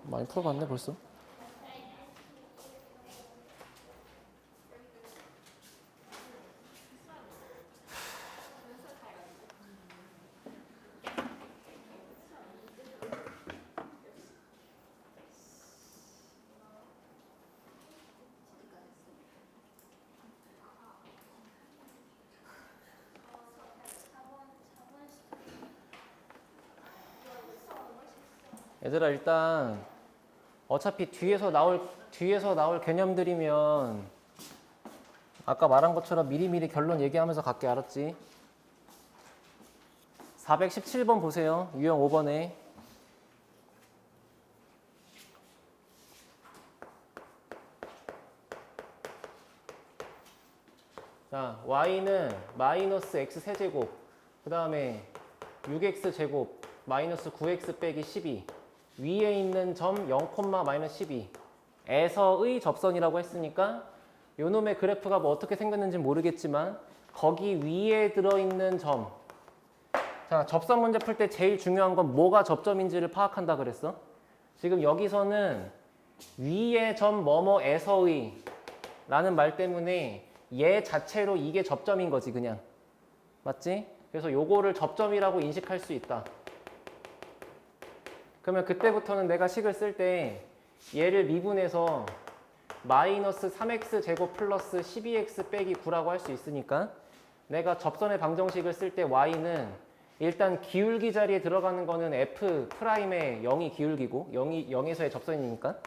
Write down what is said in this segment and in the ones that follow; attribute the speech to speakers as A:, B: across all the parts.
A: 많이 풀어봤네 벌써. 얘들아 일단 어차피 뒤에서 나올 개념들이면 아까 말한 것처럼 미리미리 결론 얘기하면서 갈게. 알았지? 417번 보세요. 유형 5번에. 자, y는 마이너스 x 세제곱, 그 다음에 6x 제곱 마이너스 9x 빼기 12, 위에 있는 점 0, 마이너스 12 에서의 접선이라고 했으니까 요놈의 그래프가 뭐 어떻게 생겼는지 모르겠지만 거기 위에 들어있는 점. 자, 접선 문제 풀 때 제일 중요한 건 뭐가 접점인지를 파악한다 그랬어. 지금 여기서는 위의 점 뭐뭐에서의 라는 말 때문에 얘 자체로 이게 접점인 거지 그냥. 맞지? 그래서 요거를 접점이라고 인식할 수 있다. 그러면 그때부터는 내가 식을 쓸 때 얘를 미분해서 마이너스 3x 제곱 플러스 12x 빼기 9라고 할 수 있으니까 내가 접선의 방정식을 쓸 때 y는 일단 기울기 자리에 들어가는 거는 f'의 0이 기울기고 0에서의 접선이니까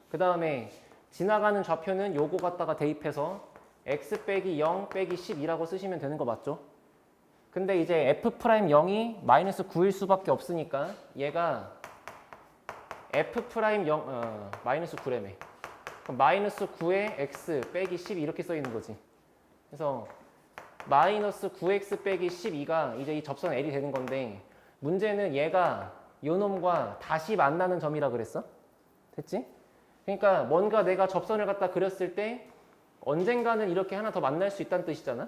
A: 그 다음에 지나가는 좌표는 요거 갖다가 대입해서 x 빼기 0 빼기 12라고 쓰시면 되는 거 맞죠? 근데 이제 f'0이 마이너스 9일 수밖에 없으니까 얘가 f'0 마이너스 9래매. 그럼 마이너스 9에 x 빼기 12 이렇게 써 있는 거지. 그래서 마이너스 9x 빼기 12가 이제 이 접선 L이 되는 건데 문제는 얘가 요 놈과 다시 만나는 점이라 그랬어? 됐지? 그러니까 뭔가 내가 접선을 갖다 그렸을 때 언젠가는 이렇게 하나 더 만날 수 있다는 뜻이잖아?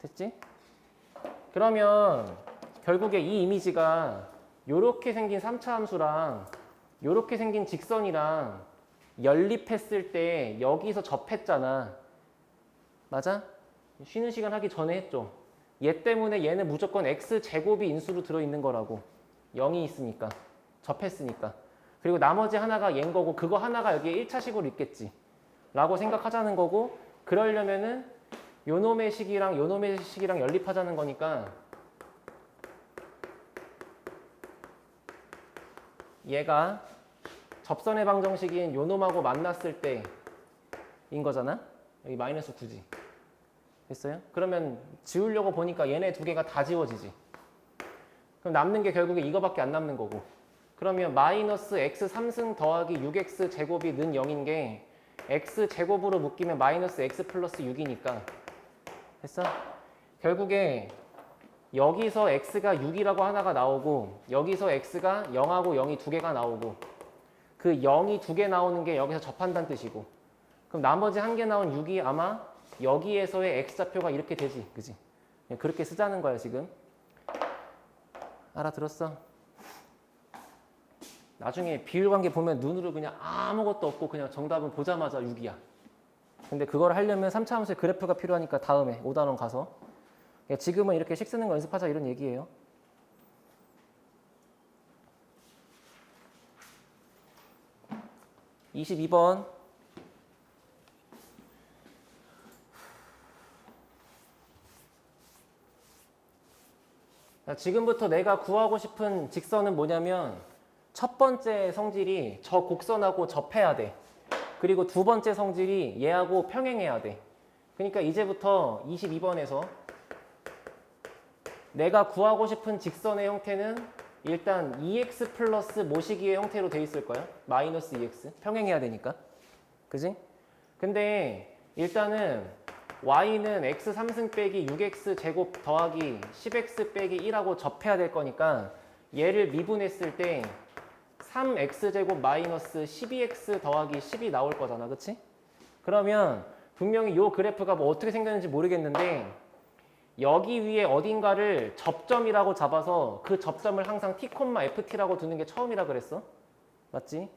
A: 됐지? 그러면 결국에 이 이미지가 요렇게 생긴 3차 함수랑 요렇게 생긴 직선이랑 연립했을 때 여기서 접했잖아. 맞아? 쉬는 시간 하기 전에 했죠. 얘 때문에 얘는 무조건 x제곱이 인수로 들어있는 거라고. 0이 있으니까. 접했으니까. 그리고 나머지 하나가 얘인 거고 그거 하나가 여기에 1차식으로 있겠지. 라고 생각하자는 거고 그러려면은 요놈의 식이랑 요놈의 식이랑 연립하자는 거니까 얘가 접선의 방정식인 요놈하고 만났을 때인 거잖아? 여기 마이너스 9지. 됐어요? 그러면 지우려고 보니까 얘네 두 개가 다 지워지지. 그럼 남는 게 결국에 이거밖에 안 남는 거고. 그러면 마이너스 x 3승 더하기 6x 제곱이 는 0인 게 x 제곱으로 묶이면 마이너스 x 플러스 6이니까. 됐어? 결국에 여기서 x가 6이라고 하나가 나오고 여기서 x가 0하고 0이 두 개가 나오고 그 0이 두 개 나오는 게 여기서 접한다는 뜻이고 그럼 나머지 한 개 나온 6이 아마 여기에서의 x좌표가 이렇게 되지. 그지? 그렇게 쓰자는 거야 지금. 알아들었어? 나중에 비율관계 보면 눈으로 그냥 아무것도 없고 그냥 정답은 보자마자 6이야. 근데 그걸 하려면 3차 함수의 그래프가 필요하니까 다음에 5단원 가서 지금은 이렇게 식 쓰는 거 연습하자 이런 얘기예요. (22번) 지금부터 내가 구하고 싶은 직선은 뭐냐면 첫 번째 성질이 저 곡선하고 접해야 돼. 그리고 두 번째 성질이 얘하고 평행해야 돼. 그러니까 이제부터 22번에서 내가 구하고 싶은 직선의 형태는 일단 2x 플러스 모시기의 형태로 돼 있을 거야. 마이너스 2x. 평행해야 되니까. 그지? 근데 일단은 y는 x 3승 빼기 6x 제곱 더하기 10x 빼기 1하고 접해야 될 거니까 얘를 미분했을 때 3x 제곱 마이너스 12x 더하기 10이 나올 거잖아. 그치? 그러면 분명히 이 그래프가 뭐 어떻게 생겼는지 모르겠는데 여기 위에 어딘가를 접점이라고 잡아서 그 접점을 항상 t, ft라고 두는 게 처음이라 그랬어. 맞지?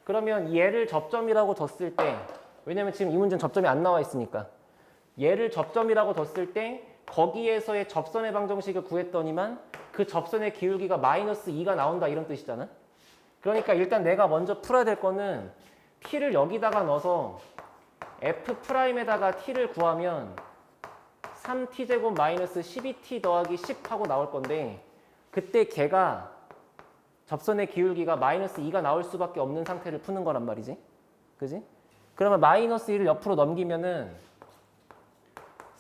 A: 그러면 얘를 접점이라고 뒀을 때, 왜냐면 지금 이 문제는 접점이 안 나와 있으니까, 얘를 접점이라고 뒀을 때 거기에서의 접선의 방정식을 구했더니만 그 접선의 기울기가 마이너스 2가 나온다 이런 뜻이잖아. 그러니까 일단 내가 먼저 풀어야 될 거는 t를 여기다가 넣어서 f'에다가 t를 구하면 3t제곱 마이너스 12t 더하기 10 하고 나올 건데, 그때 걔가 접선의 기울기가 마이너스 2가 나올 수밖에 없는 상태를 푸는 거란 말이지. 그지? 그러면 마이너스 2를 옆으로 넘기면은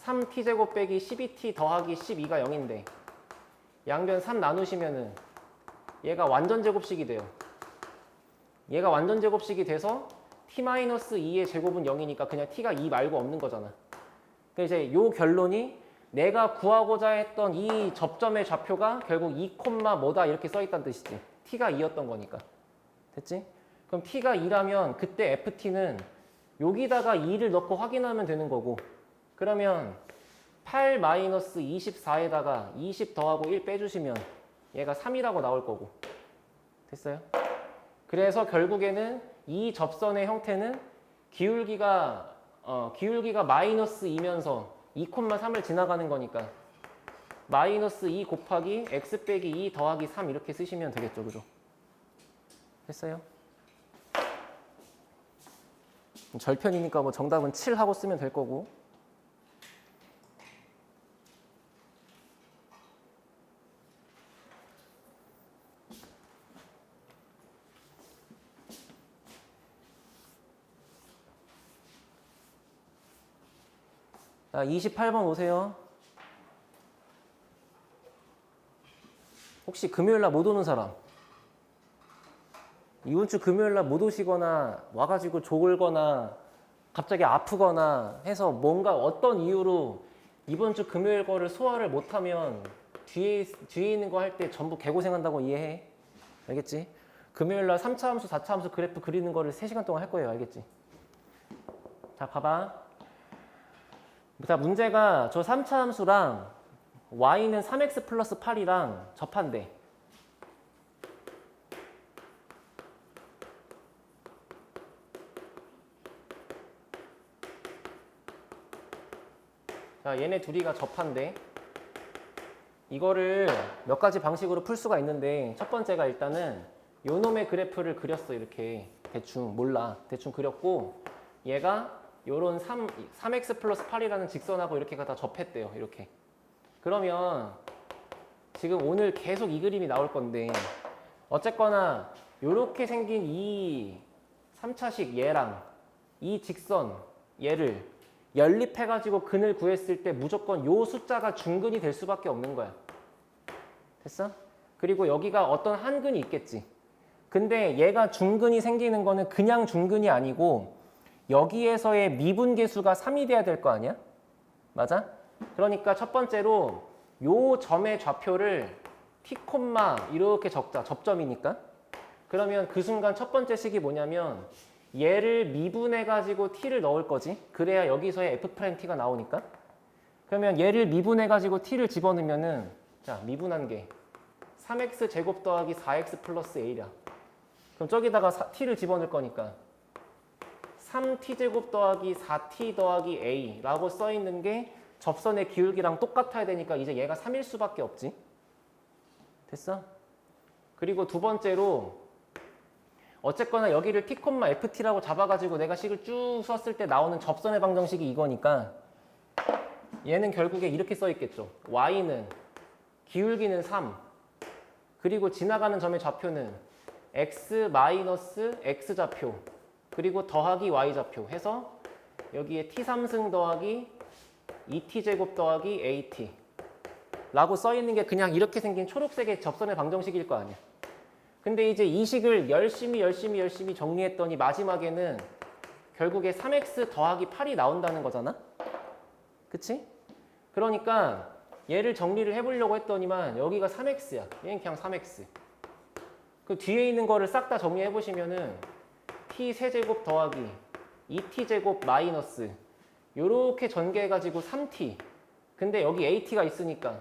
A: 3t제곱 빼기 12t 더하기 12가 0인데 양변 3 나누시면은 얘가 완전 제곱식이 돼요. 얘가 완전 제곱식이 돼서 t-2의 제곱은 0이니까 그냥 t가 2 말고 없는 거잖아. 그래서 이제 요 결론이 내가 구하고자 했던 이 접점의 좌표가 결국 2, 뭐다 이렇게 써있다는 뜻이지. t가 2였던 거니까. 됐지? 그럼 t가 2라면 그때 ft는 여기다가 2를 넣고 확인하면 되는 거고, 그러면 8-24에다가 20 더하고 1 빼주시면 얘가 3이라고 나올 거고. 됐어요? 그래서 결국에는 이 접선의 형태는 기울기가 마이너스 2면서 2,3을 지나가는 거니까 마이너스 2 곱하기 x 빼기 2 더하기 3 이렇게 쓰시면 되겠죠. 그죠? 됐어요? 절편이니까 뭐 정답은 7 하고 쓰면 될 거고. 자, 28번 오세요. 혹시 금요일날 못 오는 사람? 이번 주 금요일날 못 오시거나 와가지고 졸거나 갑자기 아프거나 해서 뭔가 어떤 이유로 이번 주 금요일 거를 소화를 못하면 뒤에 있는 거 할 때 전부 개고생한다고 이해해. 알겠지? 금요일날 3차 함수, 4차 함수 그래프 그리는 거를 3시간 동안 할 거예요. 알겠지? 자, 봐봐. 자, 문제가 저 3차 함수랑 y는 3x 플러스 8이랑 접한대. 자, 얘네 둘이가 접한대. 이거를 몇 가지 방식으로 풀 수가 있는데, 첫 번째가 일단은 요 놈의 그래프를 그렸어. 이렇게 대충 몰라. 대충 그렸고 얘가 요런 3x 플러스 8이라는 직선하고 이렇게가 다 접했대요. 이렇게. 그러면 지금 오늘 계속 이 그림이 나올 건데, 어쨌거나 요렇게 생긴 이 3차식 얘랑 이 직선 얘를 연립해가지고 근을 구했을 때 무조건 요 숫자가 중근이 될 수밖에 없는 거야. 됐어? 그리고 여기가 어떤 한 근이 있겠지. 근데 얘가 중근이 생기는 거는 그냥 중근이 아니고 여기에서의 미분계수가 3이 돼야 될 거 아니야? 맞아? 그러니까 첫 번째로 요 점의 좌표를 t, 이렇게 적자. 접점이니까. 그러면 그 순간 첫 번째 식이 뭐냐면 얘를 미분해가지고 t를 넣을 거지. 그래야 여기서의 f't가 나오니까. 그러면 얘를 미분해가지고 t를 집어넣으면은, 자, 미분한 게 3x 제곱 더하기 4x 플러스 a야. 그럼 저기다가 t를 집어넣을 거니까 3t 제곱 더하기 4t 더하기 a라고 써있는 게 접선의 기울기랑 똑같아야 되니까 이제 얘가 3일 수밖에 없지. 됐어? 그리고 두 번째로 어쨌거나 여기를 t, ft라고 잡아가지고 내가 식을 쭉 썼을 때 나오는 접선의 방정식이 이거니까 얘는 결국에 이렇게 써있겠죠. y는 기울기는 3, 그리고 지나가는 점의 좌표는 x 마이너스 x 좌표, 그리고 더하기 y 좌표 해서 여기에 t3승 더하기 2t 제곱 더하기 at 라고 써있는 게 그냥 이렇게 생긴 초록색의 접선의 방정식일 거 아니야. 근데 이제 이 식을 열심히 정리했더니 마지막에는 결국에 3x 더하기 8이 나온다는 거잖아. 그치? 그러니까 얘를 정리를 해보려고 했더니만 여기가 3x야. 얘는 그냥 3x. 그 뒤에 있는 거를 싹 다 정리해보시면은 t 세제곱 더하기 2t 제곱 마이너스 요렇게 전개해가지고 3t. 근데 여기 at가 있으니까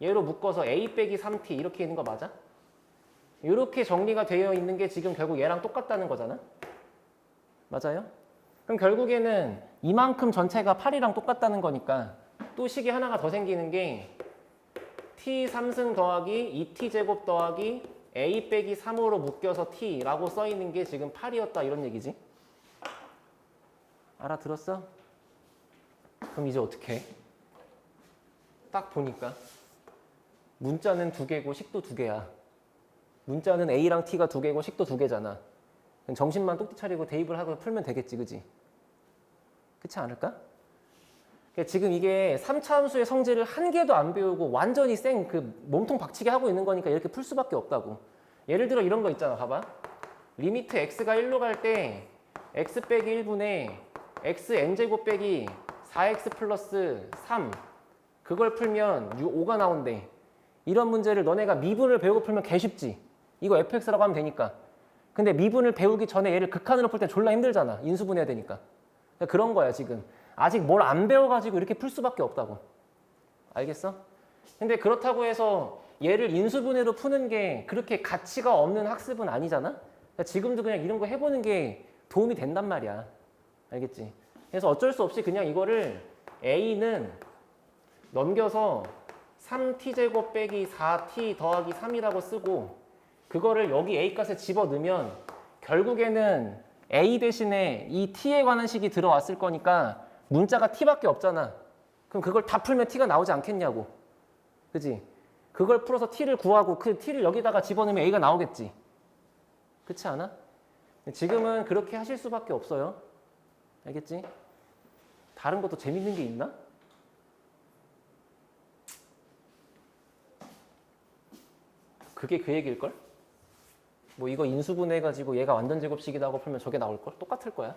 A: 얘로 묶어서 a 빼기 3t 이렇게 있는 거 맞아? 이렇게 정리가 되어 있는 게 지금 결국 얘랑 똑같다는 거잖아. 맞아요? 그럼 결국에는 이만큼 전체가 8이랑 똑같다는 거니까 또 식이 하나가 더 생기는 게 t 3승 더하기 2t 제곱 더하기 a 빼기 3으로 묶여서 t라고 써 있는 게 지금 8이었다 이런 얘기지. 알아들었어? 그럼 이제 어떻게 해? 딱 보니까 문자는 2개고 식도 2개야. 문자는 a랑 t가 2개고 식도 2개잖아. 정신만 똑똑 차리고 대입을 하고 풀면 되겠지, 그지? 그렇지 않을까? 그러니까 지금 이게 3차 함수의 성질을 한 개도 안 배우고 완전히 생 그 몸통 박치게 하고 있는 거니까 이렇게 풀 수밖에 없다고. 예를 들어 이런 거 있잖아, 봐봐. 리미트 x가 1로 갈 때 x 빼기 1분의 x n제곱 빼기 4x 플러스 3 그걸 풀면 5가 나온대. 이런 문제를 너네가 미분을 배우고 풀면 개 쉽지. 이거 fx라고 하면 되니까. 근데 미분을 배우기 전에 얘를 극한으로 풀 때 졸라 힘들잖아. 인수분해야 되니까. 그러니까 그런 거야 지금. 아직 뭘 안 배워가지고 이렇게 풀 수밖에 없다고. 알겠어? 근데 그렇다고 해서 얘를 인수분해로 푸는 게 그렇게 가치가 없는 학습은 아니잖아? 그러니까 지금도 그냥 이런 거 해보는 게 도움이 된단 말이야. 알겠지? 그래서 어쩔 수 없이 그냥 이거를 a는 넘겨서 3t제곱 빼기 4t 더하기 3이라고 쓰고 그거를 여기 a 값에 집어넣으면 결국에는 a 대신에 이 t에 관한 식이 들어왔을 거니까 문자가 t밖에 없잖아. 그럼 그걸 다 풀면 t가 나오지 않겠냐고. 그지? 그걸 풀어서 t를 구하고 그 t를 여기다가 집어넣으면 a가 나오겠지. 그렇지 않아? 지금은 그렇게 하실 수밖에 없어요. 알겠지? 다른 것도 재밌는 게 있나? 그게 그 얘기일걸? 뭐 이거 인수분해해가지고 얘가 완전 제곱식이라고 풀면 저게 나올걸? 똑같을 거야.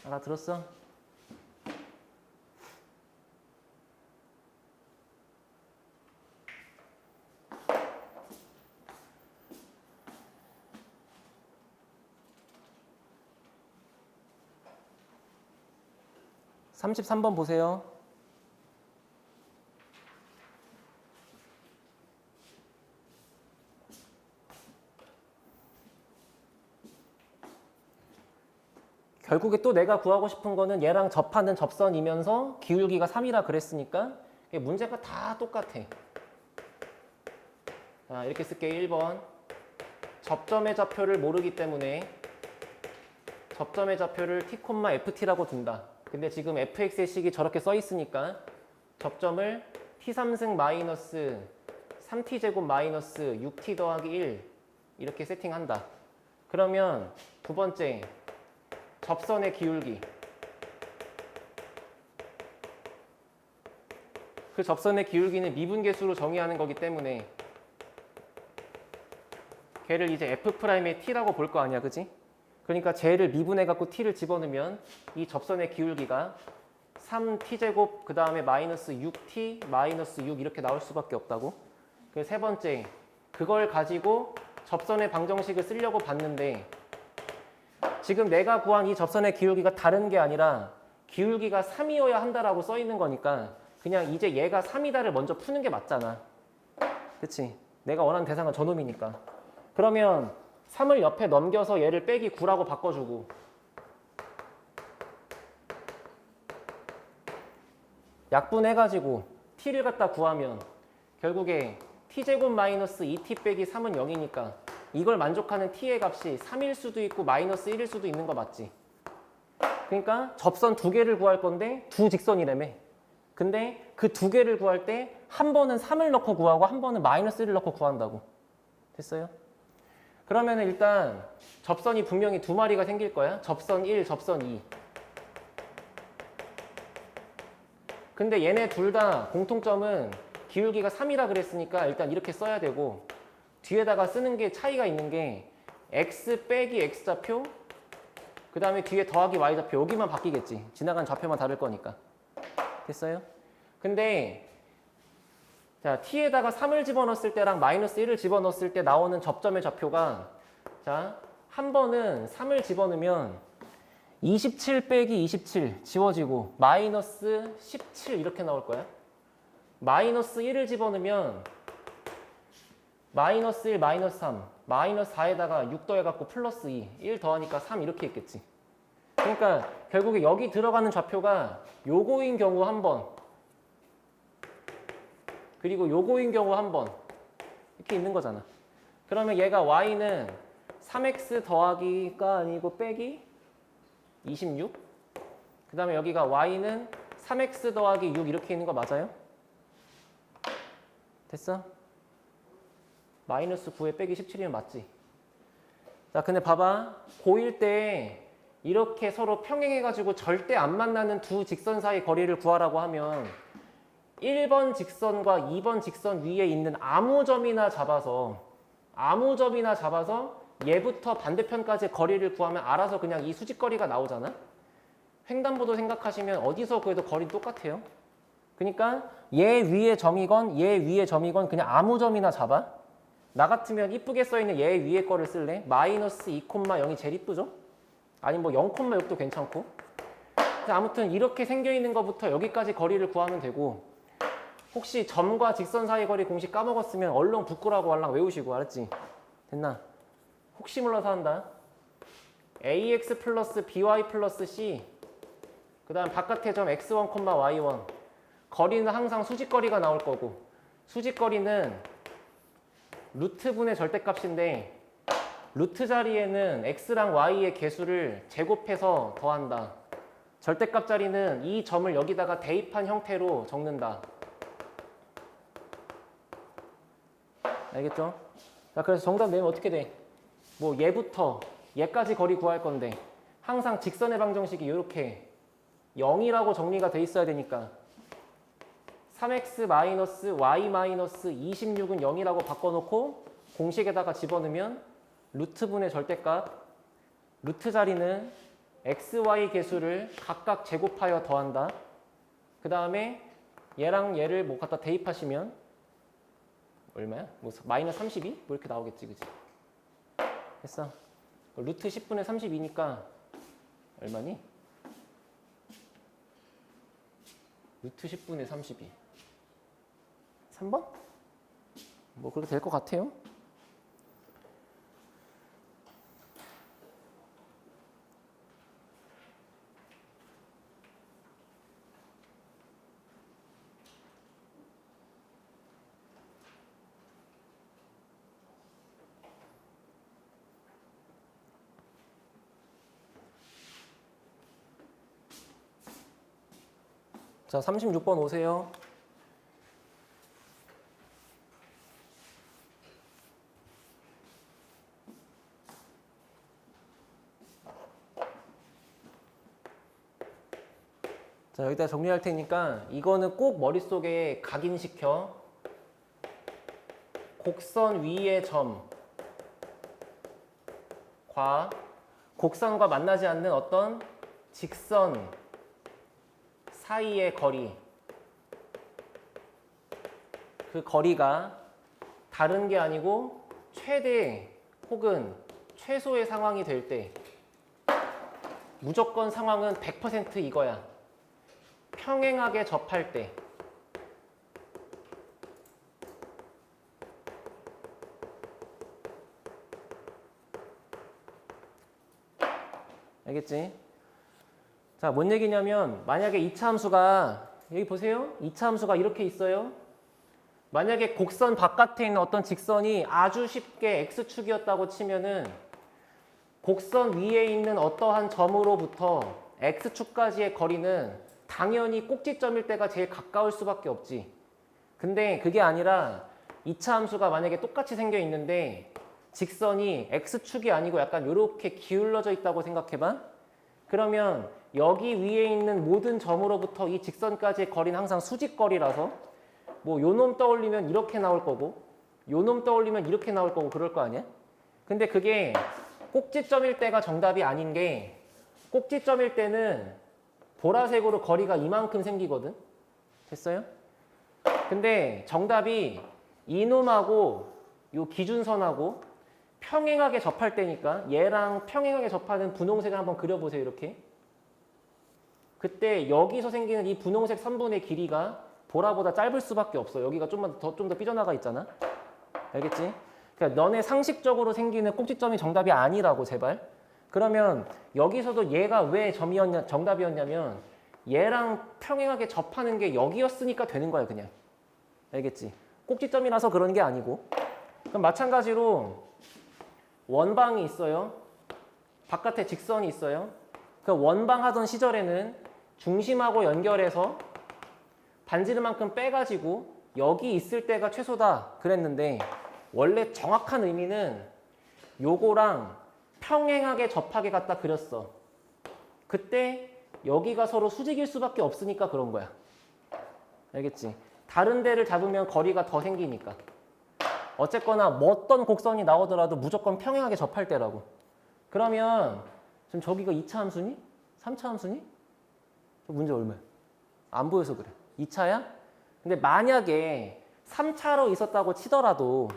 A: 알아들었어? (33번) 보세요. 결국에 또 내가 구하고 싶은 거는 얘랑 접하는 접선이면서 기울기가 3이라 그랬으니까 문제가 다 똑같아. 자, 이렇게 쓸게. 1번. 접점의 좌표를 모르기 때문에 접점의 좌표를 t, ft라고 둔다. 근데 지금 fx의 식이 저렇게 써 있으니까 접점을 t3승 마이너스 3t제곱 마이너스 6t 더하기 1 이렇게 세팅한다. 그러면 두 번째 접선의 기울기. 그 접선의 기울기는 미분계수로 정의하는 거기 때문에 걔를 이제 f'의 t라고 볼 거 아니야, 그지? 그러니까 쟤를 미분해갖고 t를 집어넣으면 이 접선의 기울기가 3t제곱 그 다음에 마이너스 6t 마이너스 6 이렇게 나올 수밖에 없다고. 그리고 세 번째, 그걸 가지고 접선의 방정식을 쓰려고 봤는데 지금 내가 구한 이 접선의 기울기가 다른 게 아니라 기울기가 3이어야 한다라고 써 있는 거니까 그냥 이제 얘가 3이다를 먼저 푸는 게 맞잖아. 그치? 내가 원하는 대상은 저놈이니까. 그러면 3을 옆에 넘겨서 얘를 빼기 9라고 바꿔주고 약분해가지고 t를 갖다 구하면 결국에 t제곱 마이너스 2t 빼기 3은 0이니까 이걸 만족하는 t의 값이 3일 수도 있고 마이너스 1일 수도 있는 거 맞지? 그러니까 접선 두 개를 구할 건데 두 직선이라며. 근데 그 두 개를 구할 때 한 번은 3을 넣고 구하고 한 번은 마이너스 1을 넣고 구한다고. 됐어요? 그러면 일단 접선이 분명히 두 마리가 생길 거야. 접선 1, 접선 2. 근데 얘네 둘 다 공통점은 기울기가 3이라 그랬으니까 일단 이렇게 써야 되고 뒤에다가 쓰는 게 차이가 있는 게 x 빼기 x좌표 그 다음에 뒤에 더하기 y좌표 여기만 바뀌겠지. 지나간 좌표만 다를 거니까. 됐어요? 근데 자 t에다가 3을 집어넣었을 때랑 마이너스 1을 집어넣었을 때 나오는 접점의 좌표가 자 한 번은 3을 집어넣으면 27 빼기 27 지워지고 마이너스 17 이렇게 나올 거야. 마이너스 1을 집어넣으면 마이너스 1, 마이너스 3, 마이너스 4에다가 6 더해갖고 플러스 2, 1 더하니까 3 이렇게 있겠지. 그러니까 결국에 여기 들어가는 좌표가 요거인 경우 한 번, 그리고 요거인 경우 한 번 이렇게 있는 거잖아. 그러면 얘가 y는 3x 더하기가 아니고 빼기 26. 그 다음에 여기가 y는 3x 더하기 6 이렇게 있는 거 맞아요? 됐어? 마이너스 9에 빼기 17이면 맞지? 자, 근데 봐봐. 고1 때 이렇게 서로 평행해가지고 절대 안 만나는 두 직선 사이 거리를 구하라고 하면 1번 직선과 2번 직선 위에 있는 아무 점이나 잡아서 얘부터 반대편까지 거리를 구하면 알아서 그냥 이 수직거리가 나오잖아? 횡단보도 생각하시면 어디서 구해도 거리 똑같아요. 그러니까 얘 위에 점이건 얘 위에 점이건 그냥 아무 점이나 잡아. 나 같으면 이쁘게 써있는 얘 위에 거를 쓸래. 마이너스 2,0이 제일 이쁘죠? 아니 뭐 0,6도 괜찮고. 아무튼 이렇게 생겨있는 것부터 여기까지 거리를 구하면 되고, 혹시 점과 직선 사이 거리 공식 까먹었으면 얼른 부끄라고 war랑 외우시고, 알았지? 됐나? 혹시 몰라서 한다. ax 플러스 by 플러스 c, 그 다음 바깥의 점 x1, y1. 거리는 항상 수직거리가 나올 거고, 수직거리는 루트분의 절대값인데 루트 자리에는 x랑 y의 개수를 제곱해서 더한다. 절대값 자리는 이 점을 여기다가 대입한 형태로 적는다. 알겠죠? 자, 그래서 정답 내면 어떻게 돼? 뭐 얘부터 얘까지 거리 구할 건데 항상 직선의 방정식이 이렇게 0이라고 정리가 돼 있어야 되니까 3x-y-26은 0이라고 바꿔놓고 공식에다가 집어넣으면 루트분의 절대값, 루트 자리는 x, y 개수를 각각 제곱하여 더한다. 그 다음에 얘랑 얘를 뭐 갖다 대입하시면 얼마야? 뭐 마이너스 32? 뭐 이렇게 나오겠지, 그치? 됐어. 루트 10분의 32니까 얼마니? 루트 10분의 32. 3번? 뭐 그렇게 될 것 같아요. 자, 36번 오세요. 자, 여기다 정리할 테니까 이거는 꼭 머릿속에 각인시켜. 곡선 위의 점과 곡선과 만나지 않는 어떤 직선 사이의 거리, 그 거리가 다른 게 아니고 최대 혹은 최소의 상황이 될 때 무조건 상황은 100% 이거야. 평행하게 접할 때. 알겠지? 자, 뭔 얘기냐면 만약에 2차 함수가 여기 보세요. 2차 함수가 이렇게 있어요. 만약에 곡선 바깥에 있는 어떤 직선이 아주 쉽게 x축이었다고 치면은 곡선 위에 있는 어떠한 점으로부터 x축까지의 거리는 당연히 꼭지점일 때가 제일 가까울 수밖에 없지. 근데 그게 아니라 2차 함수가 만약에 똑같이 생겨 있는데 직선이 x축이 아니고 약간 이렇게 기울어져 있다고 생각해봐. 그러면 여기 위에 있는 모든 점으로부터 이 직선까지의 거리는 항상 수직거리라서 뭐 요 놈 떠올리면 이렇게 나올 거고 요 놈 떠올리면 이렇게 나올 거고 그럴 거 아니야? 근데 그게 꼭지점일 때가 정답이 아닌 게, 꼭지점일 때는 보라색으로 거리가 이만큼 생기거든? 됐어요? 근데 정답이 이놈하고 요 기준선하고 평행하게 접할 때니까 얘랑 평행하게 접하는 분홍색을 한번 그려보세요. 이렇게 그때 여기서 생기는 이 분홍색 선분의 길이가 보라보다 짧을 수밖에 없어. 여기가 좀 더 삐져나가 있잖아. 알겠지? 그러니까 너네 상식적으로 생기는 꼭지점이 정답이 아니라고 제발. 그러면 여기서도 얘가 왜 정답이었냐면 얘랑 평행하게 접하는 게 여기였으니까 되는 거야 그냥. 알겠지? 꼭지점이라서 그런 게 아니고. 그럼 마찬가지로 원방이 있어요. 바깥에 직선이 있어요. 그 원방 하던 시절에는 중심하고 연결해서 반지름만큼 빼가지고 여기 있을 때가 최소다 그랬는데 원래 정확한 의미는 요거랑 평행하게 접하게 갖다 그렸어. 그때 여기가 서로 수직일 수밖에 없으니까 그런 거야. 알겠지? 다른 데를 잡으면 거리가 더 생기니까. 어쨌거나 뭐 어떤 곡선이 나오더라도 무조건 평행하게 접할 때라고. 그러면 지금 저기가 2차 함수니? 3차 함수니? 문제 얼마야? 안 보여서 그래. 2차야? 근데 만약에 3차로 있었다고 치더라도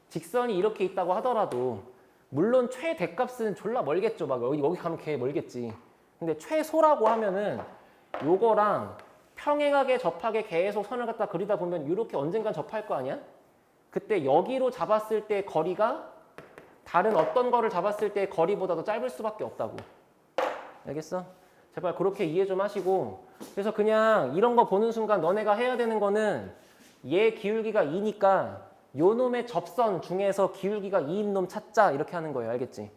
A: 직선이 이렇게 있다고 하더라도 물론 최대값은 졸라 멀겠죠. 막 여기 가면 개 멀겠지. 근데 최소라고 하면은 요거랑 평행하게 접하게 계속 선을 갖다 그리다 보면 이렇게 언젠간 접할 거 아니야? 그때 여기로 잡았을 때 거리가 다른 어떤 거를 잡았을 때 거리보다 더 짧을 수밖에 없다고. 알겠어? 제발 그렇게 이해 좀 하시고. 그래서 그냥 이런 거 보는 순간 너네가 해야 되는 거는 얘 기울기가 2니까 요 놈의 접선 중에서 기울기가 2인 놈 찾자 이렇게 하는 거예요. 알겠지?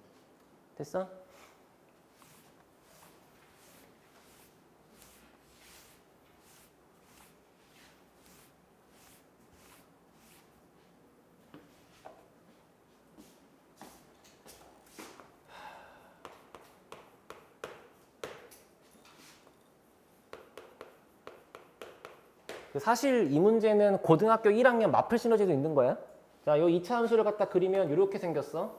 A: 됐어? 사실 이 문제는 고등학교 1학년 마플 시너지도 있는 거야. 자, 요 2차 함수를 갖다 그리면 이렇게 생겼어.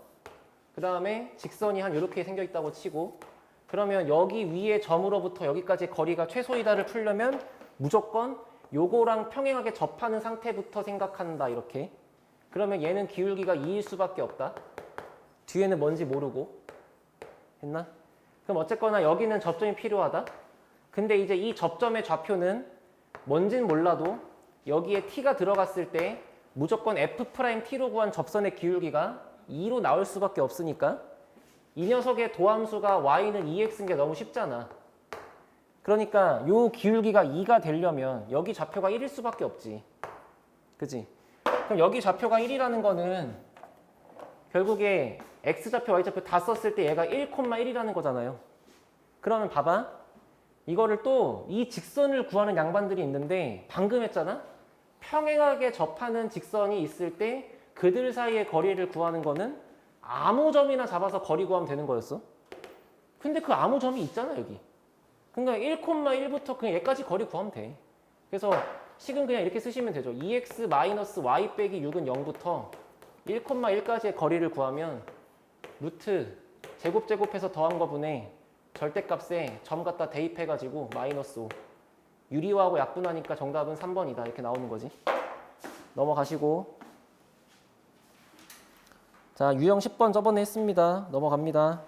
A: 그 다음에 직선이 한 이렇게 생겨 있다고 치고 그러면 여기 위에 점으로부터 여기까지 거리가 최소이다를 풀려면 무조건 요거랑 평행하게 접하는 상태부터 생각한다 이렇게. 그러면 얘는 기울기가 2일 수밖에 없다. 뒤에는 뭔지 모르고. 했나? 그럼 어쨌거나 여기는 접점이 필요하다. 근데 이제 이 접점의 좌표는 뭔진 몰라도 여기에 t가 들어갔을 때 무조건 f't로 구한 접선의 기울기가 2로 나올 수밖에 없으니까 이 녀석의 도함수가 y는 2x인 게 너무 쉽잖아. 그러니까 요 기울기가 2가 되려면 여기 좌표가 1일 수밖에 없지. 그지? 그럼 여기 좌표가 1이라는 거는 결국에 x좌표, y좌표 다 썼을 때 얘가 1,1이라는 거잖아요. 그러면 봐봐. 이거를 또 이 직선을 구하는 양반들이 있는데 방금 했잖아? 평행하게 접하는 직선이 있을 때 그들 사이의 거리를 구하는 거는 아무 점이나 잡아서 거리 구하면 되는 거였어. 근데 그 아무 점이 있잖아 여기. 그러니까 1,1부터 그냥 얘까지 거리 구하면 돼. 그래서 식은 그냥 이렇게 쓰시면 되죠. 2x-y 빼기 6은 0부터 1,1까지의 거리를 구하면 루트 제곱해서 더한 거분에 절대값에 점 갖다 대입해가지고 마이너스 5. 유리화하고 약분하니까 정답은 3번이다. 이렇게 나오는 거지. 넘어가시고. 자, 유형 10번 저번에 했습니다. 넘어갑니다.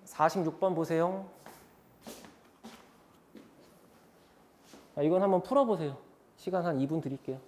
A: 46번 보세요. 이건 한번 풀어보세요. 시간 한 2분 드릴게요.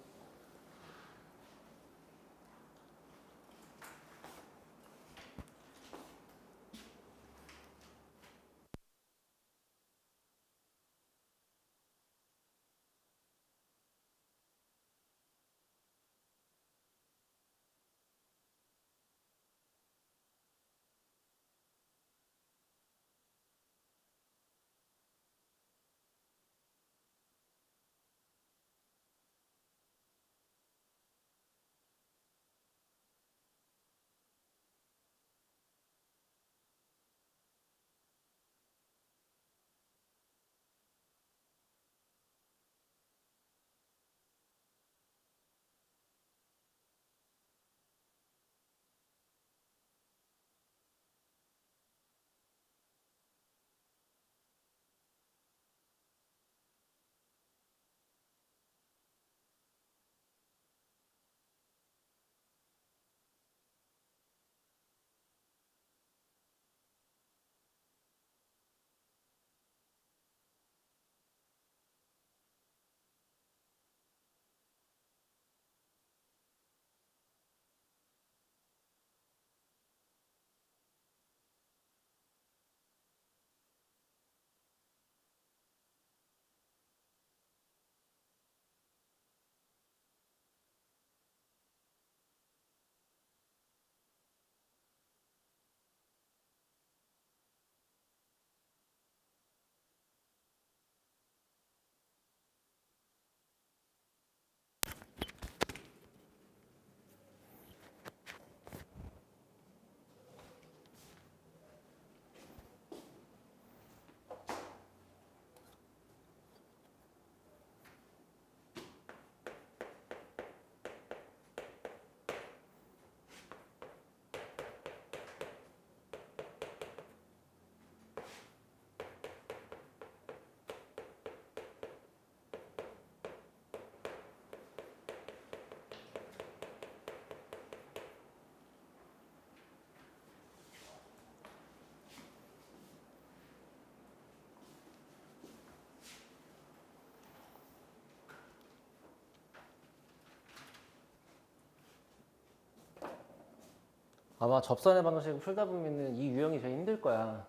A: 아마 접선의 방정식을 풀다 보면은 이 유형이 제일 힘들 거야.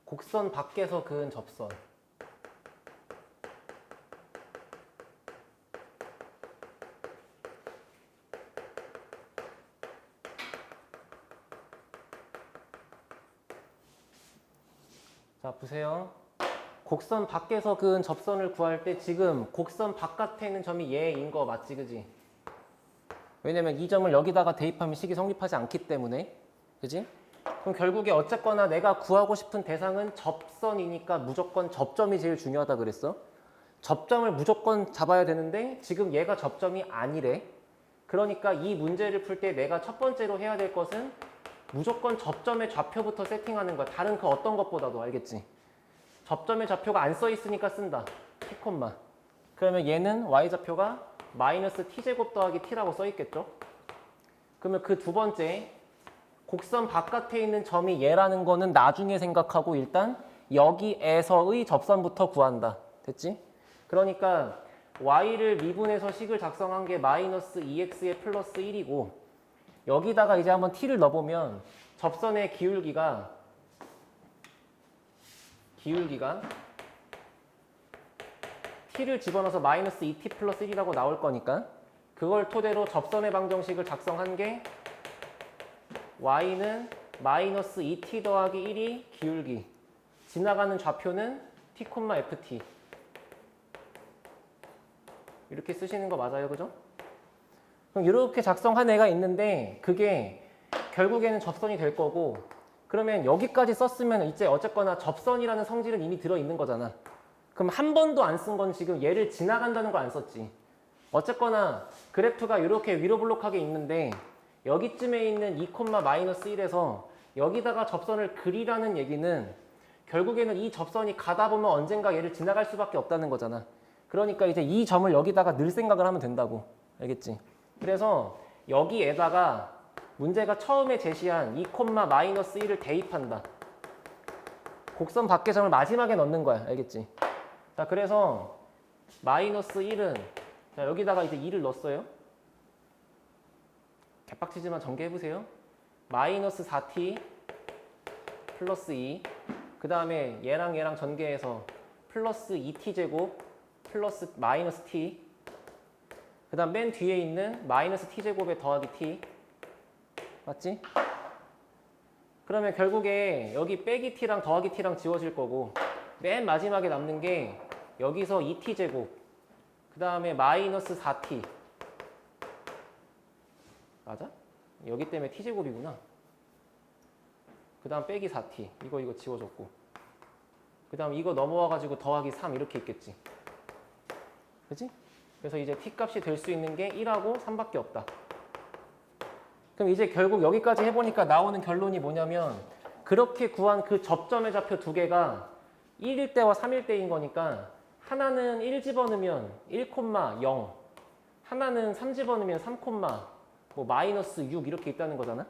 A: 곡선 밖에서 그은 접선. 자, 보세요. 곡선 밖에서 그은 접선을 구할 때 지금 곡선 바깥에 있는 점이 얘인 거 맞지, 그지? 왜냐면 이 점을 여기다가 대입하면 식이 성립하지 않기 때문에, 그지? 그럼 결국에 어쨌거나 내가 구하고 싶은 대상은 접선이니까 무조건 접점이 제일 중요하다 그랬어. 접점을 무조건 잡아야 되는데 지금 얘가 접점이 아니래. 그러니까 이 문제를 풀 때 내가 첫 번째로 해야 될 것은 무조건 접점의 좌표부터 세팅하는 거야. 다른 그 어떤 것보다도. 알겠지? 접점의 좌표가 안 써 있으니까 쓴다. t, 그러면 얘는 y좌표가 마이너스 t제곱 더하기 t라고 써 있겠죠? 그러면 그 두 번째 곡선 바깥에 있는 점이 얘라는 거는 나중에 생각하고 일단 여기에서의 접선부터 구한다. 됐지? 그러니까 y를 미분해서 식을 작성한 게 마이너스 2x의 플러스 1이고 여기다가 이제 한번 t를 넣어보면 접선의 기울기가 t를 집어넣어서 마이너스 2t 플러스 1이라고 나올 거니까 그걸 토대로 접선의 방정식을 작성한 게 y는 마이너스 2t 더하기 1이 기울기, 지나가는 좌표는 t, ft 이렇게 쓰시는 거 맞아요, 그죠? 그럼 이렇게 작성한 애가 있는데 그게 결국에는 접선이 될 거고 그러면 여기까지 썼으면 이제 어쨌거나 접선이라는 성질은 이미 들어있는 거잖아. 그럼 한 번도 안 쓴 건 지금 얘를 지나간다는 거 안 썼지. 어쨌거나 그래프가 이렇게 위로 블록하게 있는데 여기쯤에 있는 2, 마이너스 1에서 여기다가 접선을 그리라는 얘기는 결국에는 이 접선이 가다 보면 언젠가 얘를 지나갈 수밖에 없다는 거잖아. 그러니까 이제 이 점을 여기다가 넣을 생각을 하면 된다고. 알겠지? 그래서 여기에다가 문제가 처음에 제시한 2, 마이너스 1을 대입한다. 곡선 밖의 점을 마지막에 넣는 거야. 알겠지? 자, 그래서 마이너스 1은 자, 여기다가 이제 2를 넣었어요. 개빡치지만 전개해보세요. 마이너스 4t 플러스 2 그 다음에 얘랑 전개해서 플러스 2t 제곱 플러스 마이너스 t 그 다음 맨 뒤에 있는 마이너스 t 제곱에 더하기 t 맞지? 그러면 결국에 여기 빼기 t랑 더하기 t랑 지워질 거고 맨 마지막에 남는 게 여기서 2t 제곱 그 다음에 마이너스 4t 맞아? 여기 때문에 t제곱이구나. 그 다음 빼기 4t 이거 지워졌고 그 다음 이거 넘어와가지고 더하기 3 이렇게 있겠지. 그치? 그래서 이제 t 값이 될 수 있는 게 1하고 3밖에 없다. 그럼 이제 결국 여기까지 해보니까 나오는 결론이 뭐냐면 그렇게 구한 그 접점의 좌표 두 개가 1일 때와 3일 때인 거니까 하나는 1 집어넣으면 1,0 하나는 3 집어넣으면 3, 뭐 마이너스 6 이렇게 있다는 거잖아.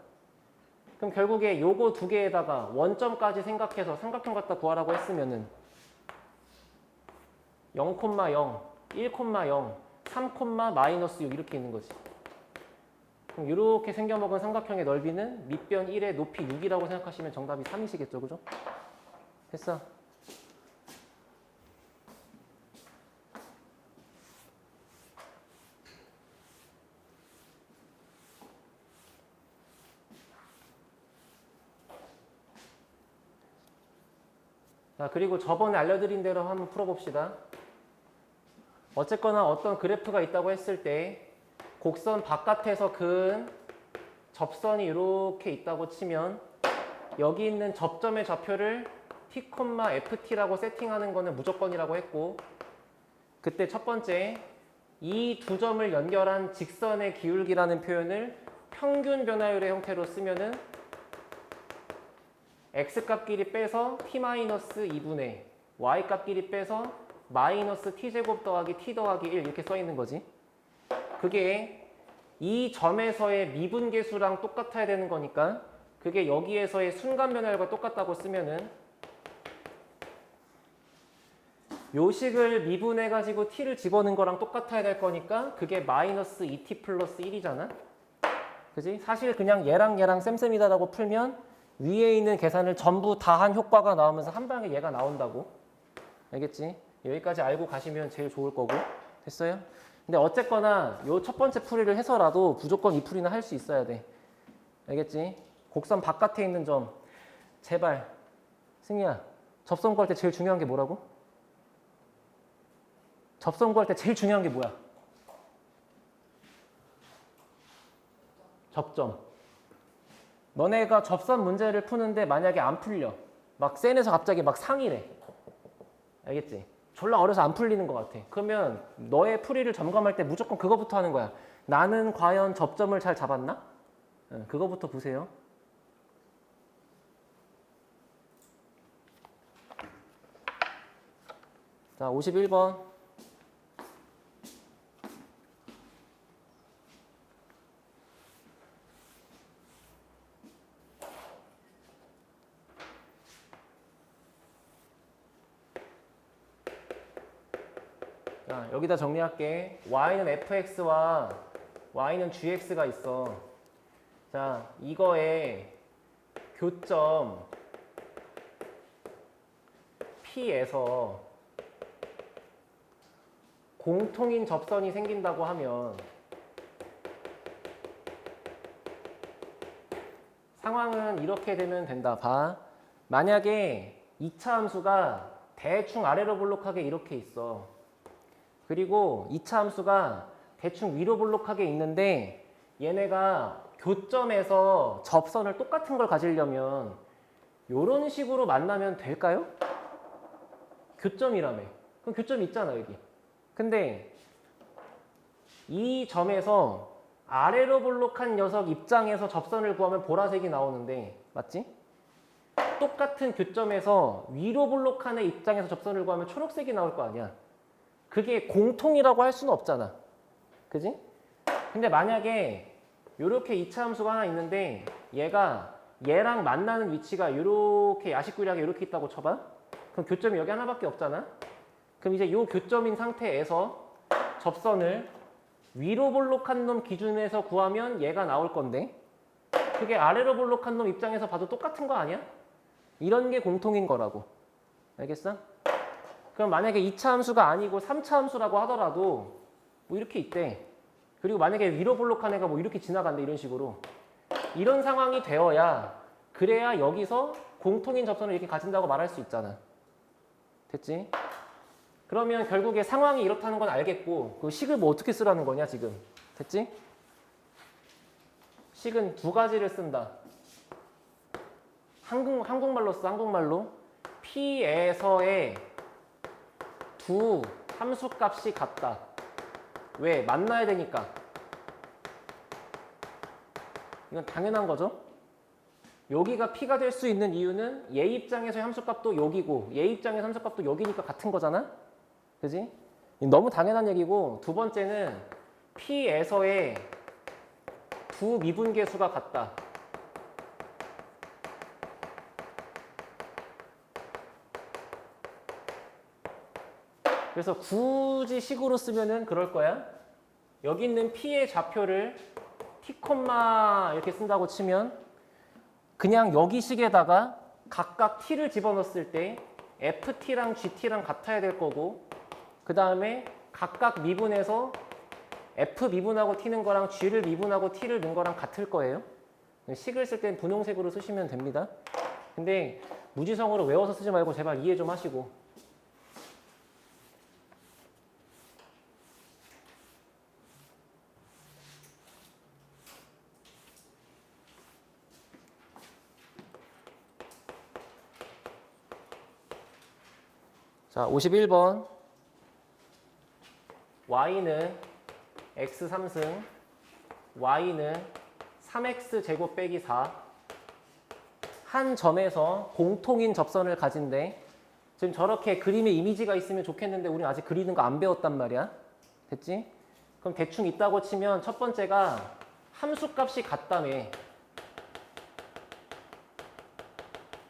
A: 그럼 결국에 요거 두 개에다가 원점까지 생각해서 삼각형 갖다 구하라고 했으면은 0,0, 1,0, 3, 마이너스 6 이렇게 있는 거지. 그럼 이렇게 생겨먹은 삼각형의 넓이는 밑변 1의 높이 6이라고 생각하시면 정답이 3이시겠죠, 그죠? 됐어. 자, 그리고 저번에 알려드린 대로 한번 풀어봅시다. 어쨌거나 어떤 그래프가 있다고 했을 때 곡선 바깥에서 그은 접선이 이렇게 있다고 치면 여기 있는 접점의 좌표를 t, ft라고 세팅하는 거는 무조건이라고 했고 그때 첫 번째 이 두 점을 연결한 직선의 기울기라는 표현을 평균 변화율의 형태로 쓰면은 x값끼리 빼서 t-2분의 y값끼리 빼서 마이너스 t제곱 더하기 t 더하기 1 이렇게 써 있는 거지. 그게 이 점에서의 미분계수랑 똑같아야 되는 거니까 그게 여기에서의 순간 변화율과 똑같다고 쓰면은 요 식을 미분해가지고 t를 집어넣은 거랑 똑같아야 될 거니까 그게 마이너스 2t 플러스 1이잖아. 그지? 사실 그냥 얘랑 쌤쌤이다라고 풀면 위에 있는 계산을 전부 다 한 효과가 나오면서 한 방에 얘가 나온다고. 알겠지? 여기까지 알고 가시면 제일 좋을 거고. 됐어요? 근데 어쨌거나 요 첫 번째 풀이를 해서라도 무조건 이 풀이는 할 수 있어야 돼. 알겠지? 곡선 바깥에 있는 점 제발 승희야, 접선 구할 때 제일 중요한 게 뭐라고? 접선 구할 때 제일 중요한 게 뭐야? 접점. 너네가 접선 문제를 푸는데 만약에 안 풀려. 막 센에서 갑자기 막 상이래. 알겠지? 졸라 어려서 안 풀리는 것 같아. 그러면 너의 풀이를 점검할 때 무조건 그거부터 하는 거야. 나는 과연 접점을 잘 잡았나? 그거부터 보세요. 자, 51번. 자, 여기다 정리할게. y는 fx와 y는 gx가 있어. 자, 이거의 교점 P에서 공통인 접선이 생긴다고 하면 상황은 이렇게 되면 된다. 봐. 만약에 2차 함수가 대충 아래로 볼록하게 이렇게 있어. 그리고 2차 함수가 대충 위로 볼록하게 있는데 얘네가 교점에서 접선을 똑같은 걸 가지려면 이런 식으로 만나면 될까요? 교점이라며. 그럼 교점이 있잖아 여기. 근데 이 점에서 아래로 볼록한 녀석 입장에서 접선을 구하면 보라색이 나오는데 맞지? 똑같은 교점에서 위로 볼록한 애 입장에서 접선을 구하면 초록색이 나올 거 아니야. 그게 공통이라고 할 수는 없잖아. 그지? 근데 만약에 이렇게 2차 함수가 하나 있는데 얘가 얘랑 만나는 위치가 이렇게 야식구리하게 이렇게 있다고 쳐봐. 그럼 교점이 여기 하나밖에 없잖아. 그럼 이제 이 교점인 상태에서 접선을 위로 볼록한 놈 기준에서 구하면 얘가 나올 건데 그게 아래로 볼록한 놈 입장에서 봐도 똑같은 거 아니야? 이런 게 공통인 거라고. 알겠어? 그럼 만약에 2차 함수가 아니고 3차 함수라고 하더라도 뭐 이렇게 있대. 그리고 만약에 위로 볼록한 애가 뭐 이렇게 지나간대 이런 식으로. 이런 상황이 되어야 그래야 여기서 공통인 접선을 이렇게 가진다고 말할 수 있잖아. 됐지? 그러면 결국에 상황이 이렇다는 건 알겠고 그 식을 뭐 어떻게 쓰라는 거냐 지금. 됐지? 식은 두 가지를 쓴다. 한국말로 써. 한국말로. P에서의 두 함수값이 같다. 왜? 만나야 되니까. 이건 당연한 거죠. 여기가 P가 될 수 있는 이유는 얘 입장에서의 함수값도 여기고 얘 입장에서 함수값도 여기니까 같은 거잖아. 그지? 너무 당연한 얘기고 두 번째는 P에서의 두 미분계수가 같다. 그래서 굳이 식으로 쓰면은 그럴 거야. 여기 있는 P의 좌표를 T, 이렇게 쓴다고 치면 그냥 여기 식에다가 각각 T를 집어넣었을 때 FT랑 GT랑 같아야 될 거고 그 다음에 각각 미분해서 F 미분하고 T는 거랑 G를 미분하고 T를 넣은 거랑 같을 거예요. 식을 쓸 땐 분홍색으로 쓰시면 됩니다. 근데 무지성으로 외워서 쓰지 말고 제발 이해 좀 하시고. 자, 51번. y는 x 3승, y는 3x 제곱 빼기 4. 한 점에서 공통인 접선을 가진대. 지금 저렇게 그림의 이미지가 있으면 좋겠는데 우리는 아직 그리는 거 안 배웠단 말이야. 됐지? 그럼 대충 있다고 치면 첫 번째가 함수값이 같다며.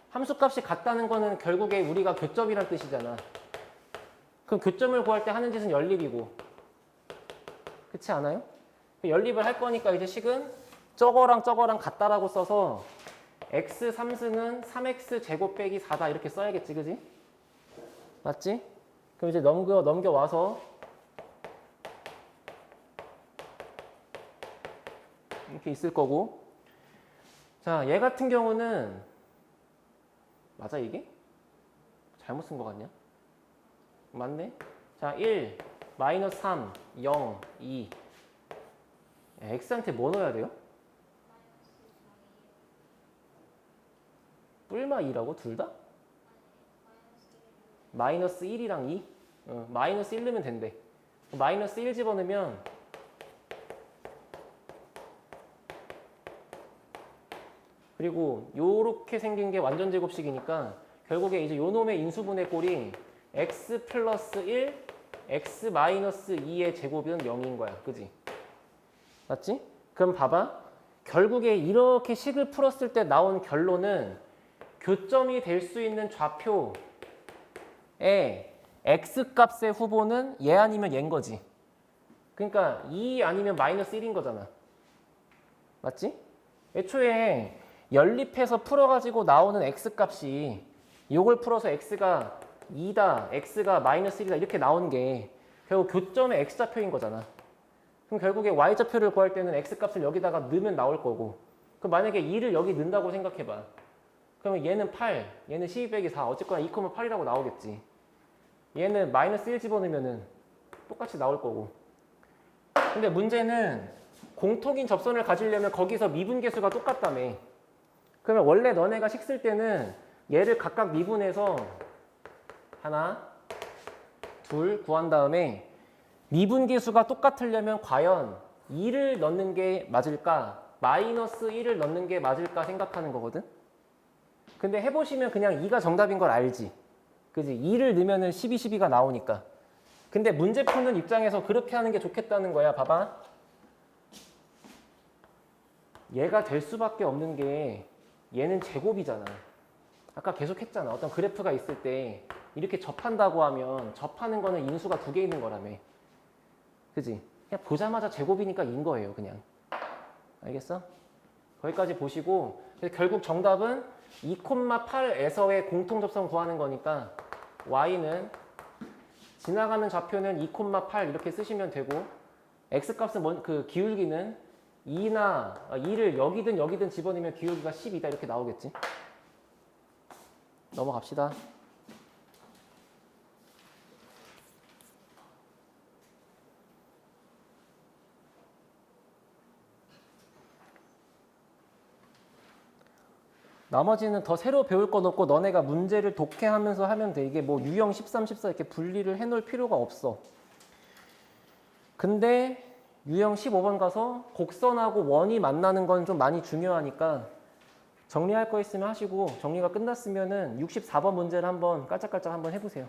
A: 함수값이 같다는 거는 결국에 우리가 교점이란 뜻이잖아. 그럼 교점을 구할 때 하는 짓은 연립이고. 그렇지 않아요? 연립을 할 거니까 이제 식은 저거랑 저거랑 같다라고 써서 x 3승은 3x 제곱 빼기 4다 이렇게 써야겠지, 그지? 맞지? 그럼 이제 넘겨와서 이렇게 있을 거고. 자, 얘 같은 경우는 맞아 이게? 잘못 쓴 거 같냐? 맞네? 자, 1, 마이너스 3, 0, 2. x한테 뭐 넣어야 돼요? 뿔마 2라고? 둘 다? 마이너스 1이랑 2? 마이너스 1 넣으면 된대. 마이너스 1 집어넣으면 그리고 요렇게 생긴 게 완전 제곱식이니까 결국에 이제 요 놈의 인수분해 꼴이 x 플러스 1, x 마이너스 2의 제곱은 0인 거야. 그지? 맞지? 그럼 봐봐. 결국에 이렇게 식을 풀었을 때 나온 결론은 교점이 될 수 있는 좌표에 x 값의 후보는 얘 아니면 얘인 거지. 그러니까 2 아니면 마이너스 1인 거잖아. 맞지? 애초에 연립해서 풀어가지고 나오는 x 값이 이걸 풀어서 x가 2다, x가 마이너스 1이다 이렇게 나오는 게 결국 교점의 x좌표인 거잖아. 그럼 결국에 y좌표를 구할 때는 x값을 여기다가 넣으면 나올 거고, 그럼 만약에 2를 여기 넣는다고 생각해봐. 그러면 얘는 8, 얘는 12 빼기 4, 어쨌거나 2,8이라고 나오겠지. 얘는 마이너스 1 집어넣으면 똑같이 나올 거고. 근데 문제는 공통인 접선을 가지려면 거기서 미분계수가 똑같다며. 그러면 원래 너네가 식 쓸 때는 얘를 각각 미분해서 하나, 둘 구한 다음에 미분계수가 똑같으려면 과연 2를 넣는 게 맞을까? 마이너스 1을 넣는 게 맞을까 생각하는 거거든? 근데 해보시면 그냥 2가 정답인 걸 알지? 그지? 2를 넣으면 12, 12가 나오니까. 근데 문제 푸는 입장에서 그렇게 하는 게 좋겠다는 거야. 봐봐. 얘가 될 수밖에 없는 게 얘는 제곱이잖아. 아까 계속 했잖아. 어떤 그래프가 있을 때 이렇게 접한다고 하면 접하는 거는 인수가 2개 있는 거라며. 그지? 그냥 보자마자 제곱이니까 인 거예요, 그냥. 알겠어? 거기까지 보시고 결국 정답은 2,8에서의 공통접선 구하는 거니까 y는 지나가는 좌표는 2,8 이렇게 쓰시면 되고 x값은 그 기울기는 2를 여기든 집어넣으면 기울기가 12다 이렇게 나오겠지. 넘어갑시다. 나머지는 더 새로 배울 건 없고 너네가 문제를 독해하면서 하면 돼. 이게 뭐 유형 13, 14 이렇게 분리를 해놓을 필요가 없어. 근데 유형 15번 가서 곡선하고 원이 만나는 건 좀 많이 중요하니까 정리할 거 있으면 하시고 정리가 끝났으면은 64번 문제를 한번 깔짝깔짝 한번 해보세요.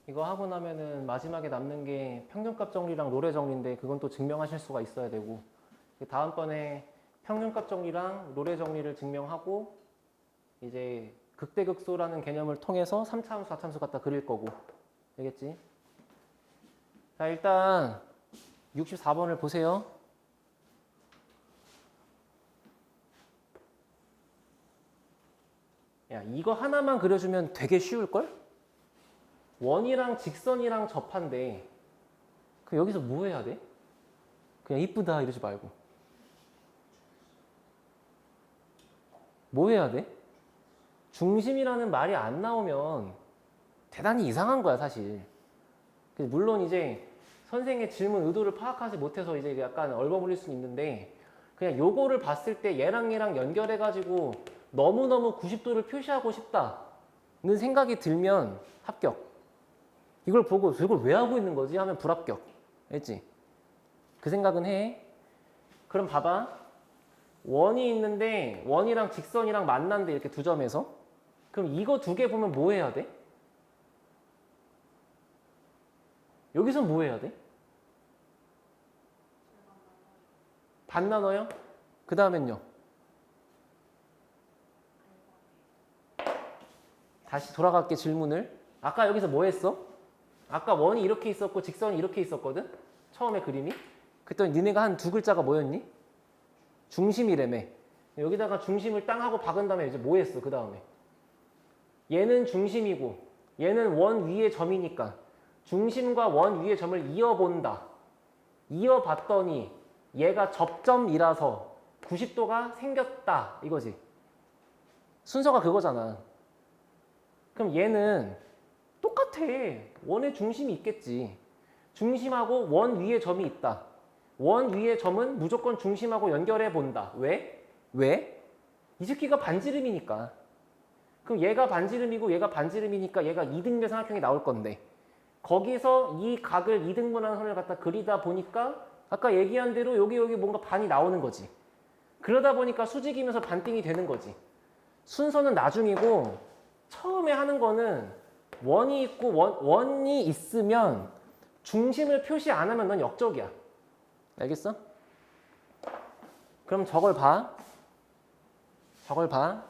A: 이거 하고 나면은 마지막에 남는 게 평균값 정리랑 롤의 정리인데 그건 또 증명하실 수가 있어야 되고 다음번에 평균값 정리랑 롤의 정리를 증명하고 이제 극대극소라는 개념을 통해서 3차 함수, 4차 함수 갖다 그릴 거고 알겠지? 자 일단 64번을 보세요. 야 이거 하나만 그려주면 되게 쉬울걸? 원이랑 직선이랑 접한데 그 여기서 뭐 해야 돼? 그냥 이쁘다 이러지 말고 뭐 해야 돼? 중심이라는 말이 안 나오면 대단히 이상한 거야 사실. 물론 이제 선생의 질문 의도를 파악하지 못해서 이제 약간 얼버무릴 수는 있는데 그냥 요거를 봤을 때 얘랑 연결해 가지고 너무너무 90도를 표시하고 싶다는 생각이 들면 합격. 이걸 보고 이걸 왜 하고 있는 거지 하면 불합격. 알지? 그 생각은 해. 그럼 봐봐. 원이 있는데 원이랑 직선이랑 만난데 이렇게 두 점에서 그럼 이거 두 개 보면 뭐 해야 돼? 여기서 뭐 해야 돼? 반 나눠요? 그 다음엔요? 다시 돌아갈게 질문을. 아까 여기서 뭐 했어? 아까 원이 이렇게 있었고 직선이 이렇게 있었거든? 처음에 그림이. 그랬더니 니네가 한 두 글자가 뭐였니? 중심이래며. 여기다가 중심을 땅 하고 박은 다음에 이제 뭐 했어? 그 다음에. 얘는 중심이고 얘는 원 위의 점이니까 중심과 원 위의 점을 이어본다. 이어봤더니 얘가 접점이라서 90도가 생겼다. 이거지. 순서가 그거잖아. 그럼 얘는 똑같아. 원의 중심이 있겠지. 중심하고 원 위에 점이 있다. 원 위의 점은 무조건 중심하고 연결해 본다. 왜? 왜? 이 새끼가 반지름이니까. 그럼 얘가 반지름이고 얘가 반지름이니까 얘가 이등변 삼각형이 나올 건데 거기서 이 각을 이등분하는 선을 갖다 그리다 보니까 아까 얘기한 대로 여기 뭔가 반이 나오는 거지. 그러다 보니까 수직이면서 반띵이 되는 거지. 순서는 나중이고 처음에 하는 거는 원이 있고 원이 있으면 중심을 표시 안 하면 넌 역적이야. 알겠어? 그럼 저걸 봐. 저걸 봐.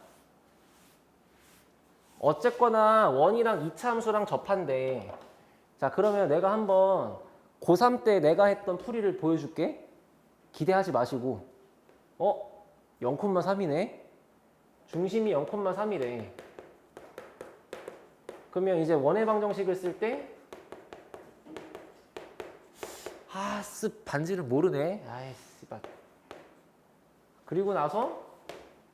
A: 어쨌거나 원이랑 2차 함수랑 접한대. 자 그러면 내가 한번 고3 때 내가 했던 풀이를 보여줄게. 기대하지 마시고 0,3이네. 중심이 0,3이래. 그러면 이제 원의 방정식을 쓸 때 반지를 모르네. 아이씨. 그리고 나서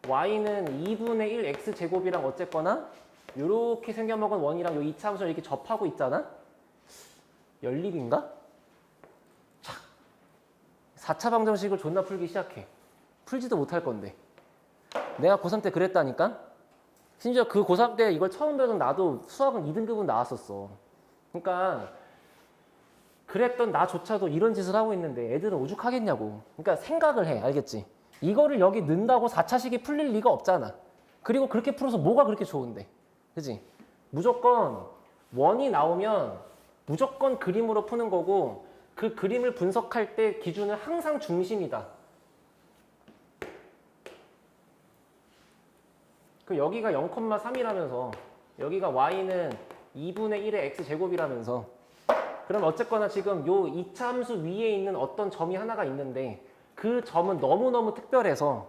A: y는 2분의 1 x제곱이랑 어쨌거나 이렇게 생겨먹은 원이랑 요 2차 함수를 이렇게 접하고 있잖아. 연립인가? 4차 방정식을 존나 풀기 시작해. 풀지도 못할 건데. 내가 고3 때 그랬다니까? 심지어 그 고3 때 이걸 처음 배운 나도 수학은 2등급은 나왔었어. 그러니까 그랬던 나조차도 이런 짓을 하고 있는데 애들은 오죽하겠냐고. 그러니까 생각을 해. 알겠지? 이거를 여기 넣는다고 4차식이 풀릴 리가 없잖아. 그리고 그렇게 풀어서 뭐가 그렇게 좋은데. 그치? 무조건 원이 나오면 무조건 그림으로 푸는 거고 그 그림을 분석할 때 기준은 항상 중심이다. 그 여기가 0,3이라면서 여기가 y는 2분의 1의 x제곱이라면서 그럼 어쨌거나 지금 요 2차 함수 위에 있는 어떤 점이 하나가 있는데 그 점은 너무너무 특별해서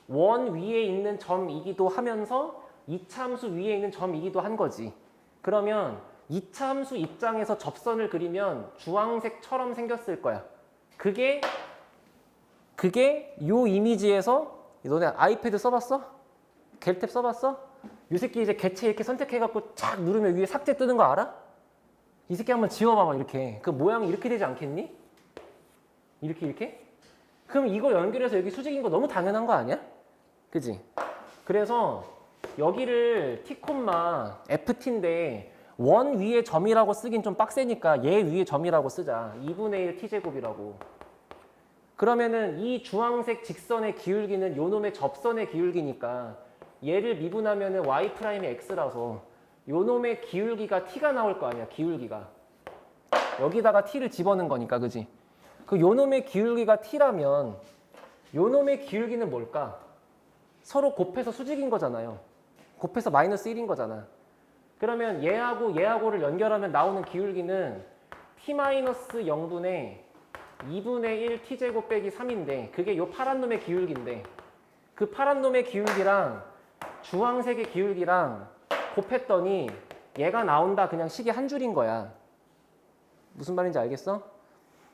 A: 원 위에 있는 점이기도 하면서 2차 함수 위에 있는 점이기도 한 거지. 그러면 2차 함수 입장에서 접선을 그리면 주황색처럼 생겼을 거야. 그게 요 이미지에서 너네 아이패드 써봤어? 겔탭 써봤어? 요 새끼 이제 개체 이렇게 선택해갖고 착 누르면 위에 삭제 뜨는 거 알아? 이 새끼 한번 지워봐봐 이렇게. 그 모양이 이렇게 되지 않겠니? 이렇게? 그럼 이거 연결해서 여기 수직인 거 너무 당연한 거 아니야? 그지? 그래서 여기를 t, ft인데 원 위에 점이라고 쓰긴 좀 빡세니까 얘 위에 점이라고 쓰자. 2분의 1 t제곱이라고. 그러면은 이 주황색 직선의 기울기는 요 놈의 접선의 기울기니까 얘를 미분하면은 y''이 x라서 요 놈의 기울기가 t가 나올 거 아니야. 기울기가. 여기다가 t를 집어넣은 거니까, 그지? 그 요 놈의 기울기가 t라면 요 놈의 기울기는 뭘까? 서로 곱해서 수직인 거잖아요. 곱해서 마이너스 1인 거잖아. 그러면 얘하고를 연결하면 나오는 기울기는 t-0분의 2분의 1 t제곱 빼기 3인데 그게 요 파란 놈의 기울기인데 그 파란 놈의 기울기랑 주황색의 기울기랑 곱했더니 얘가 나온다. 그냥 식이 한 줄인 거야. 무슨 말인지 알겠어?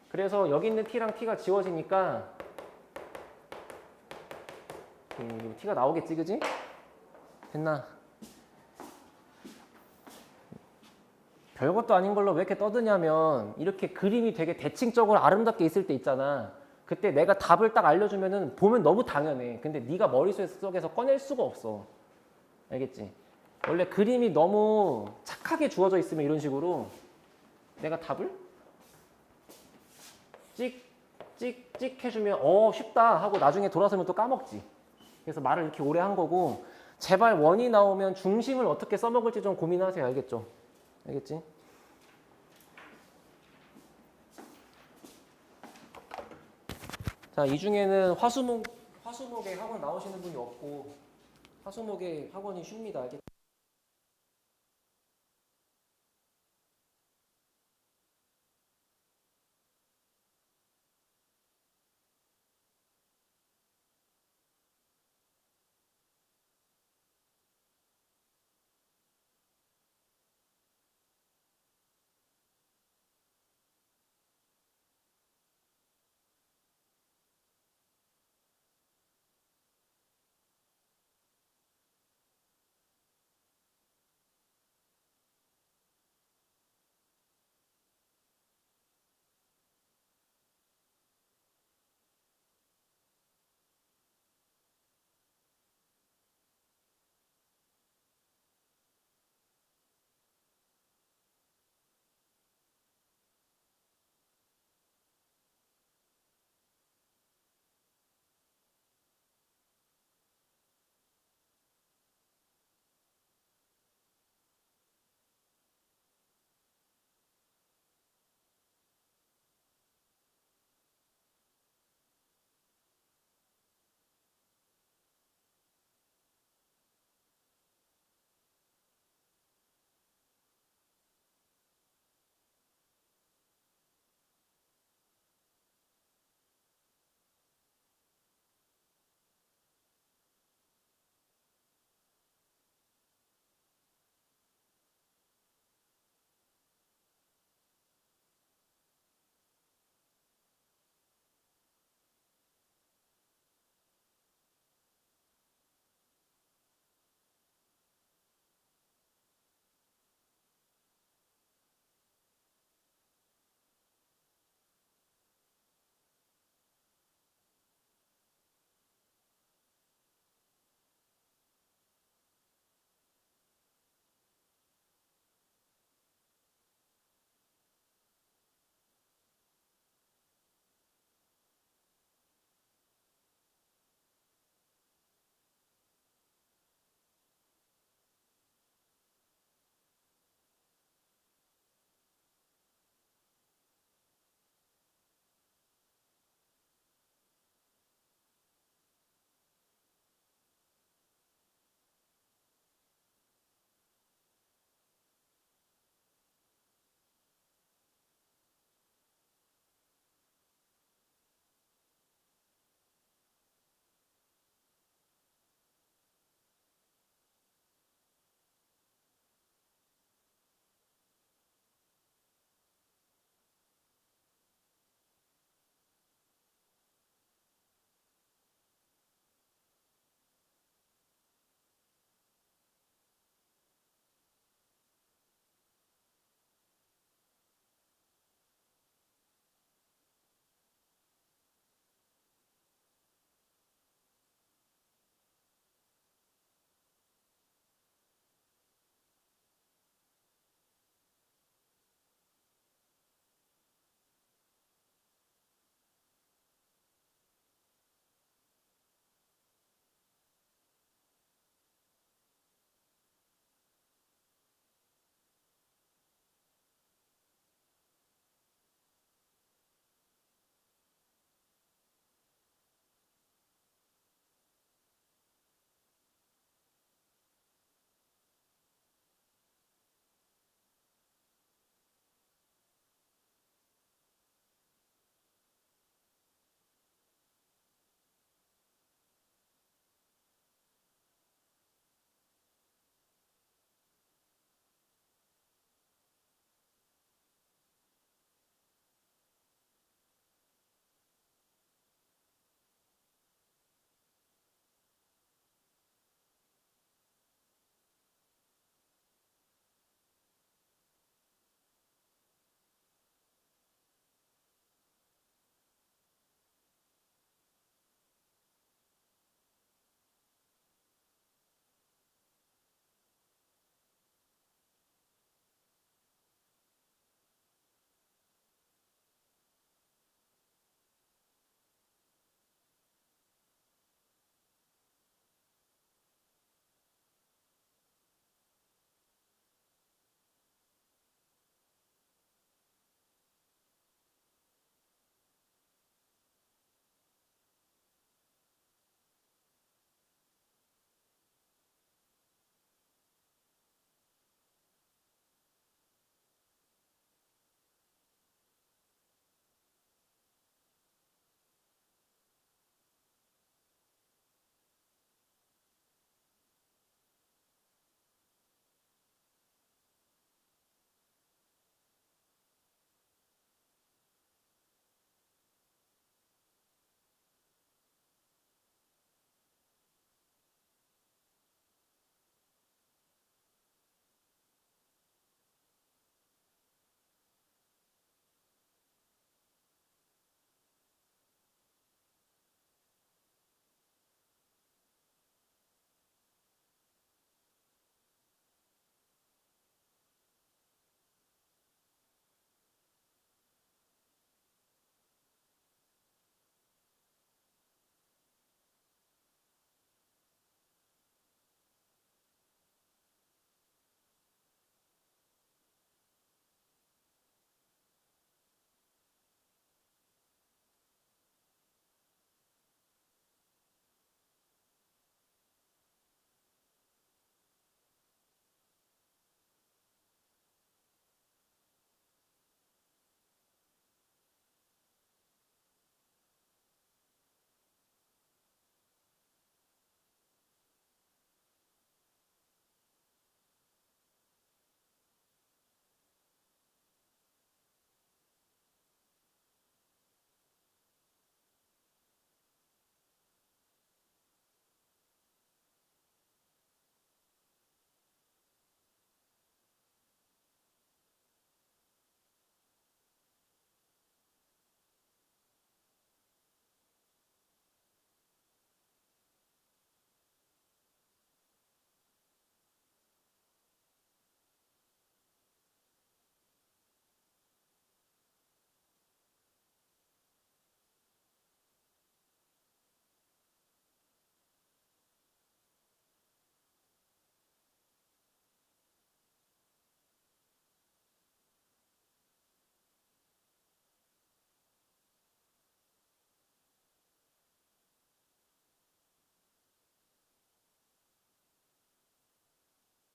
A: 그래서 여기 있는 t랑 t가 지워지니까 t가 나오겠지, 그지? 됐나? 별것도 아닌 걸로 왜 이렇게 떠드냐면 이렇게 그림이 되게 대칭적으로 아름답게 있을 때 있잖아. 그때 내가 답을 딱 알려주면은 보면 너무 당연해. 근데 네가 머릿속에서 꺼낼 수가 없어. 알겠지? 원래 그림이 너무 착하게 주어져 있으면 이런 식으로 내가 답을 찍 해주면 쉽다 하고 나중에 돌아서면 또 까먹지. 그래서 말을 이렇게 오래 한 거고 제발 원이 나오면 중심을 어떻게 써먹을지 좀 고민하세요. 알겠죠? 알겠지? 자, 이 중에는 화수목에 학원 나오시는 분이 없고 화수목에 학원이 쉽니다. 알겠지?